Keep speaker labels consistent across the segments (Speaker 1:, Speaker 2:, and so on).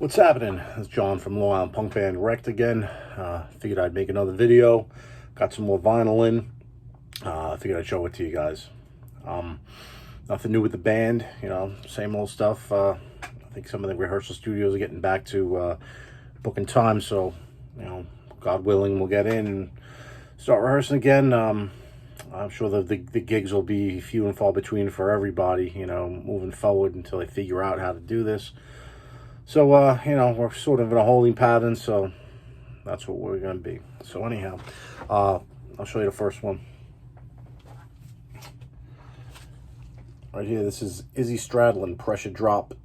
Speaker 1: What's happening? It's John from Long Island Punk Band Wrecked again. Figured I'd make another video. Got some more vinyl in. Figured I'd show it to you guys. Nothing new with the band, same old stuff. I think some of the rehearsal studios are getting back to booking time, so, God willing, we'll get in and start rehearsing again. I'm sure the gigs will be few and far between for everybody, moving forward until they figure out how to do this. So, we're sort of in a holding pattern, so that's what we're going to be. So anyhow, I'll show you the first one. Right here, this is Izzy Stradlin, Pressure Drop,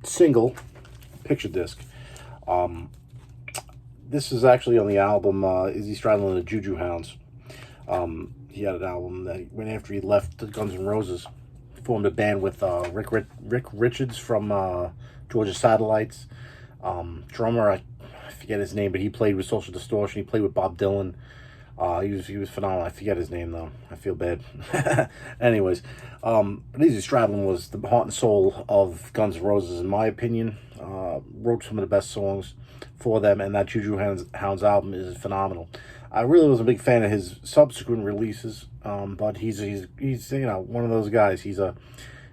Speaker 1: single, picture disc. This is actually on the album Izzy Stradlin and the Juju Hounds. He had an album that he went after he left Guns N' Roses. Formed a band with Rick Richards from Georgia Satellites. Drummer, I forget his name, but he played with Social Distortion. He played with Bob Dylan. He was phenomenal. I forget his name though. I feel bad. Anyways, Izzy Stradlin was the heart and soul of Guns N' Roses, in my opinion. Wrote some of the best songs for them, and that Juju Hounds album is phenomenal. I really was a big fan of his subsequent releases, but he's one of those guys. He's a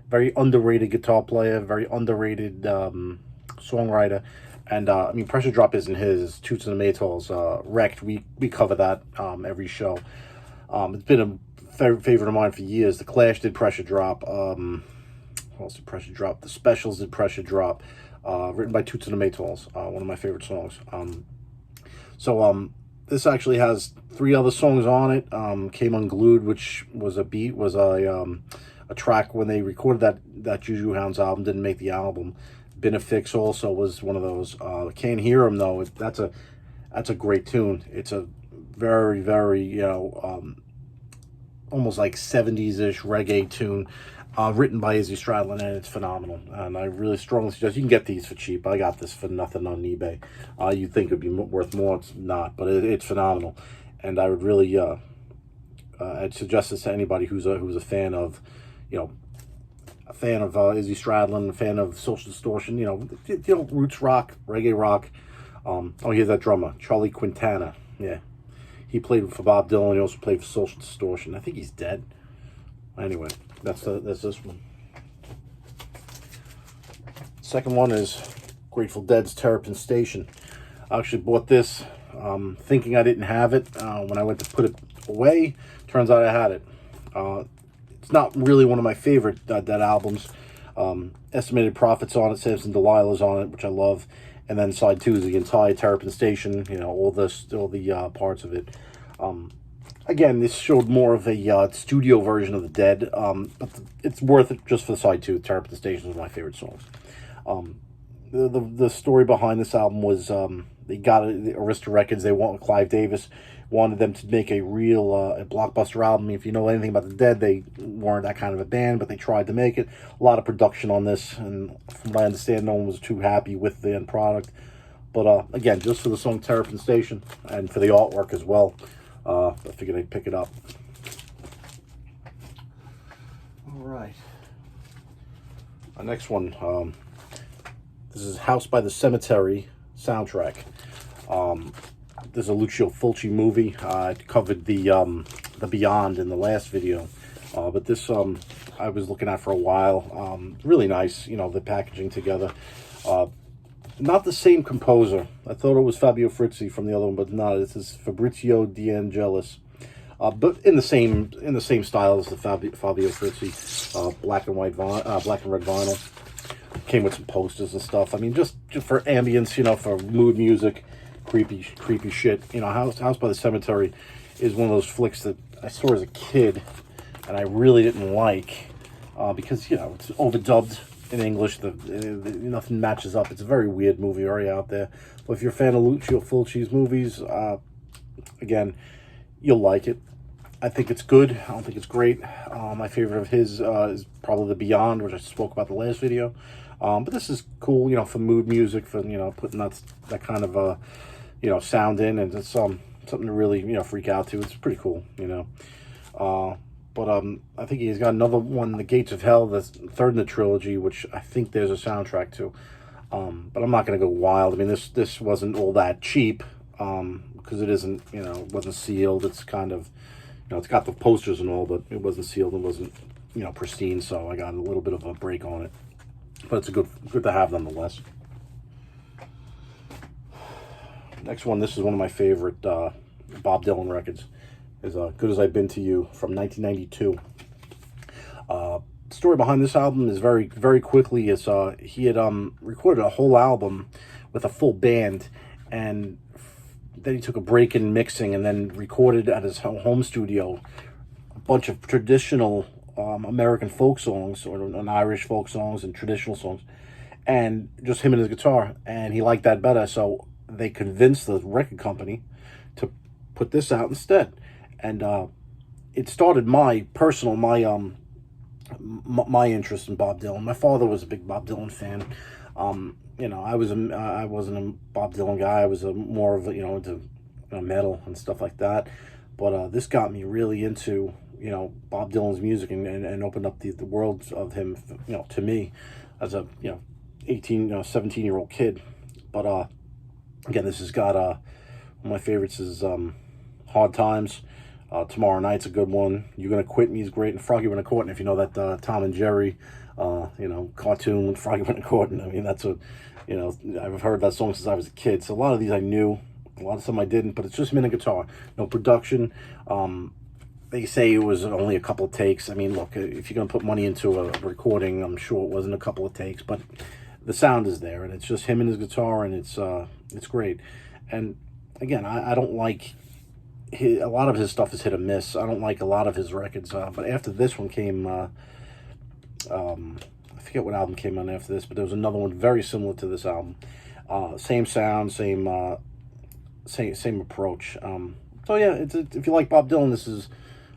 Speaker 1: very underrated guitar player, very underrated songwriter. And Pressure Drop isn't his. Toots and the Maytals, Wrecked. We cover that every show. It's been a favorite of mine for years. The Clash did Pressure Drop. What else did Pressure Drop? The Specials did Pressure Drop. Written by Toots and the Maytals. One of my favorite songs. This actually has 3 other songs on it. Came Unglued, which was a track when they recorded that Juju Hounds album. Didn't make the album. Been a Fix also was one of those. Can't Hear 'Em though. That's a great tune. It's a very, very almost like 70s-ish reggae tune, written by Izzy Stradlin, and it's phenomenal. And I really strongly suggest you can get these for cheap. I got this for nothing on eBay. You'd think it'd be worth more. It's not, but it's phenomenal. And I would really I'd suggest this to anybody who's a fan of Izzy Stradlin, a fan of Social Distortion, roots rock, reggae rock. Here's that drummer, Charlie Quintana. Yeah, he played for Bob Dylan. He also played for Social Distortion. I think he's dead. Anyway, that's this one. Second one is Grateful Dead's Terrapin Station. I actually bought this thinking I didn't have it. When I went to put it away, turns out I had it. It's not really one of my favorite Dead albums. Estimated Profits on it, Samson Delilah's on it, which I love. And then side 2 is the entire Terrapin Station, all the parts of it. Again, this showed more of a studio version of the Dead, but it's worth it just for the side 2. Terrapin Station is one of my favorite songs. The story behind this album was they got Arista Records. They wanted Clive Davis wanted them to make a real a blockbuster album. If you know anything about the Dead, they weren't that kind of a band, but they tried to make it. A lot of production on this, and from what I understand, no one was too happy with the end product. But again, just for the song Terrapin Station and for the artwork as well, I figured I'd pick it up. All right. Our next one. This is House by the Cemetery soundtrack. There's a Lucio Fulci movie. I covered the Beyond in the last video, but this I was looking at for a while. Really nice, the packaging together. Not the same composer. I thought it was Fabio Frizzi from the other one, but no, this is Fabrizio De Angelis. But in the same style as the Fabio Frizzi, black and red vinyl. Came with some posters and stuff. Just for ambience, for mood music, creepy shit. House by the Cemetery is one of those flicks that I saw as a kid, and I really didn't like because it's overdubbed in English. Nothing matches up. It's a very weird movie, very out there. But if you're a fan of Lucio Fulci's movies, again, you'll like it. I think it's good. I don't think it's great. My favorite of his is probably The Beyond, which I spoke about the last video. But this is cool, for mood music, for putting that kind of sound in, and it's something to really freak out to. It's pretty cool, But I think he's got another one, The Gates of Hell, the third in the trilogy, which I think there's a soundtrack to. But I'm not going to go wild. I mean, this wasn't all that cheap, because it isn't, it wasn't sealed. It's kind of, it's got the posters and all, but it wasn't sealed and wasn't, pristine. So I got a little bit of a break on it. But it's good to have nonetheless. Next one, this is one of my favorite Bob Dylan records, is Good As I've Been to You from 1992. The story behind this album is very, very quickly is he had recorded a whole album with a full band, and then he took a break in mixing and then recorded at his home studio a bunch of traditional American folk songs, or Irish folk songs and traditional songs, and just him and his guitar, and he liked that better, so they convinced the record company to put this out instead. And it started my interest in Bob Dylan. My father was a big Bob Dylan fan. I wasn't a Bob Dylan guy. I was more of into metal and stuff like that. But this got me really into Bob Dylan's music, and opened up the world of him to me as a 17-year-old kid. But again, this has got one of my favorites is Hard Times. Tomorrow Night's a good one. You're Gonna Quit Me is great, and Froggy Went a Courtin'. If you know that Tom and Jerry cartoon with Froggy Went a Courtin', I mean, that's I've heard that song since I was a kid. So a lot of these I knew, a lot of some I didn't, but it's just him and a guitar, no production. They say it was only a couple of takes. I mean, look, if you're gonna put money into a recording, I'm sure it wasn't a couple of takes, but the sound is there, and it's just him and his guitar, and it's great. And again, I don't like a lot of his stuff is hit or miss. I don't like a lot of his records, but after this one came, I forget what album came on after this, but there was another one very similar to this album. Same sound, same approach. So yeah, if you like Bob Dylan, this is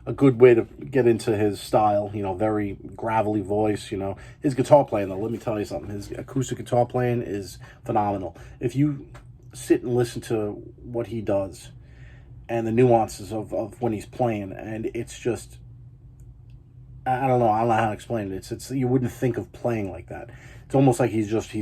Speaker 1: a good way to get into his style. Very gravelly voice. His guitar playing, though, let me tell you something. His acoustic guitar playing is phenomenal. If you sit and listen to what he does and the nuances of when he's playing, and it's just, I don't know how to explain it. It's you wouldn't think of playing like that. It's almost like he's just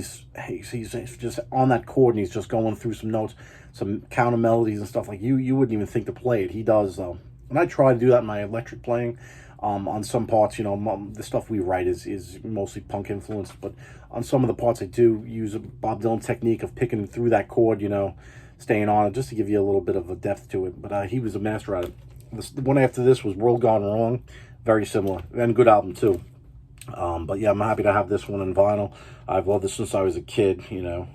Speaker 1: on that chord, and he's just going through some notes, some counter melodies and stuff like you wouldn't even think to play it. He does, though. And I try to do that in my electric playing. On some parts, the stuff we write is mostly punk influenced, but on some of the parts I do use a Bob Dylan technique of picking through that chord, staying on it, just to give you a little bit of a depth to it. But he was a master at it. The one after this was World Gone Wrong, very similar, and good album too. But yeah, I'm happy to have this one in vinyl. I've loved this since I was a kid, and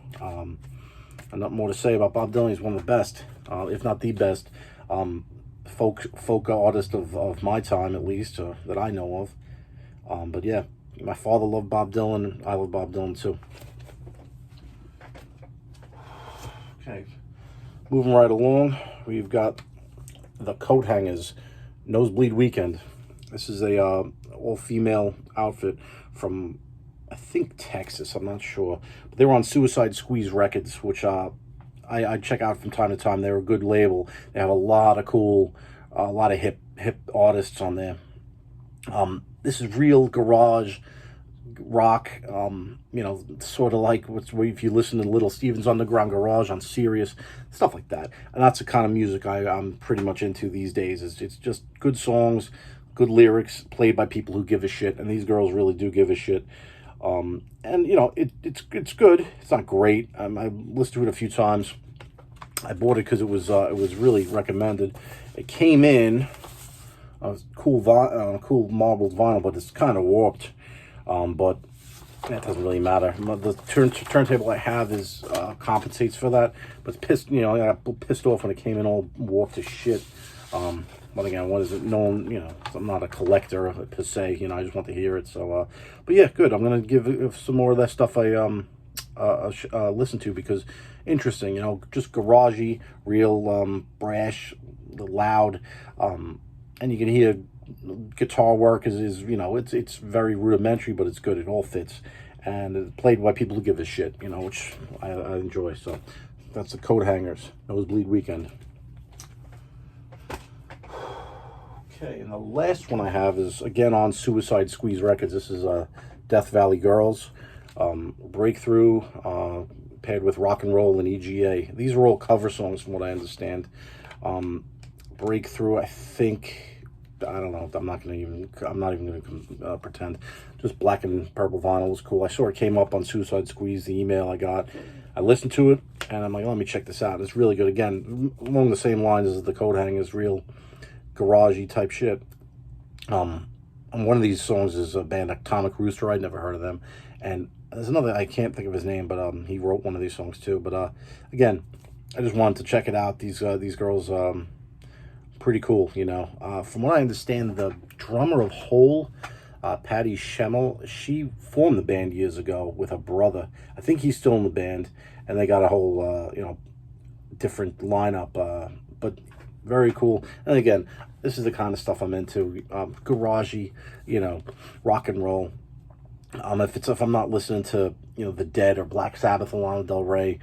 Speaker 1: not more to say about Bob Dylan. He's one of the best, if not the best, folk artist of my time, at least, that I know of. But yeah, my father loved Bob Dylan. I love Bob Dylan too. Okay, moving right along, we've got the Coat Hangers, Nosebleed Weekend. This is a all-female outfit from, I think, Texas. I'm not sure. But they were on Suicide Squeeze Records, which I check out from time to time. They're a good label. They have a lot of cool, a lot of hip artists on there. This is real garage rock, sort of like if you listen to Little Steven's Underground Garage on Sirius, stuff like that. And that's the kind of music I'm pretty much into these days. It's just good songs, good lyrics, played by people who give a shit, and these girls really do give a shit. And it's good. It's not great. I listened to it a few times. I bought it because it was really recommended. It came in cool marbled vinyl, but it's kind of warped. But that doesn't really matter. The turntable I have is compensates for that. But it's pissed. I got pissed off when it came in all warped to shit. But again, what is it? I'm not a collector per se. I just want to hear it. So, but yeah, good. I'm gonna give some more of that stuff I listen to, because interesting. Just garagey, real brash, loud, and you can hear guitar work is it's very rudimentary, but it's good. It all fits, and it's played by people who give a shit. Which I enjoy. So that's the Coat Hangers, Nosebleed Weekend. Okay, and the last one I have is, again, on Suicide Squeeze Records. This is Death Valley Girls, Breakthrough. paired with Rock and Roll and EGA. These are all cover songs from what I understand. Breakthrough, I think, I don't know, I'm not even gonna pretend. Just Black and Purple Vinyl was cool. I saw it came up on Suicide Squeeze, the email I got. I listened to it, and I'm like, let me check this out. It's really good. Again, along the same lines as the Coat Hangers, real garagey type shit. And one of these songs is a band Atomic Rooster. I'd never heard of them. And there's another, I can't think of his name, but he wrote one of these songs too. But again, I just wanted to check it out. These girls, pretty cool, you know. From what I understand, the drummer of Hole, Patty Schemmel, she formed the band years ago with her brother. I think he's still in the band, and they got a whole, you know, different lineup, but very cool. And again, this is the kind of stuff I'm into, garagey, you know, rock and roll. If I'm not listening to, you know, The Dead or Black Sabbath or Lana Del Rey,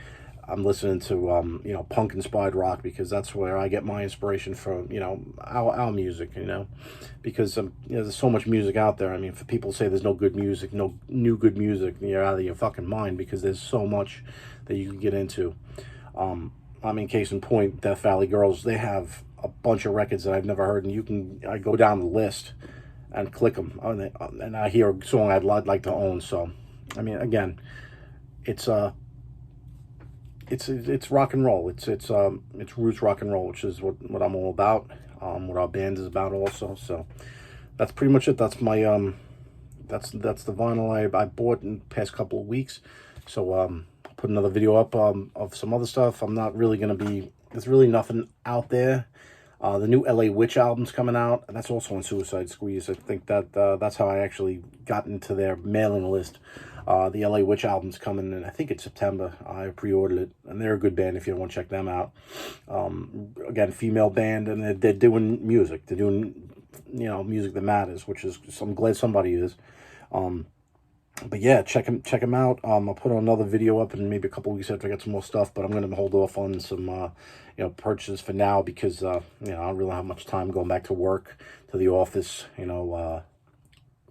Speaker 1: I'm listening to, you know, punk-inspired rock, because that's where I get my inspiration from, you know, our music, you know, because, you know, there's so much music out there. I mean, for people say there's no good music, no new good music, you're out of your fucking mind, because there's so much that you can get into. I mean, case in point, Death Valley Girls, they have a bunch of records that I've never heard, and I go down the list and click them, and I hear a song I'd like to own. So, I mean, again, it's rock and roll. It's roots rock and roll, which is what I'm all about. What our band is about also. So that's pretty much it. That's my that's the vinyl I bought in the past couple of weeks. So put another video up of some other stuff. I'm not really gonna be. There's really nothing out there. The new LA Witch album's coming out, and that's also on Suicide Squeeze. I think that's how I actually got into their mailing list. The LA Witch album's coming in, I think it's September. I pre-ordered it, and they're a good band if you want to check them out. Again, female band, and they're doing music. They're doing, you know, music that matters, which is, I'm glad somebody is. But yeah, check them out. I'll put another video up in maybe a couple weeks after I get some more stuff, but I'm going to hold off on some, you know, purchases for now, because, you know, I don't really have much time going back to work, to the office, you know,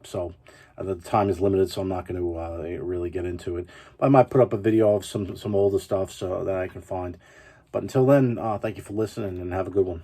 Speaker 1: so the time is limited, so I'm not going to really get into it. But I might put up a video of some older stuff so that I can find. But until then, thank you for listening, and have a good one.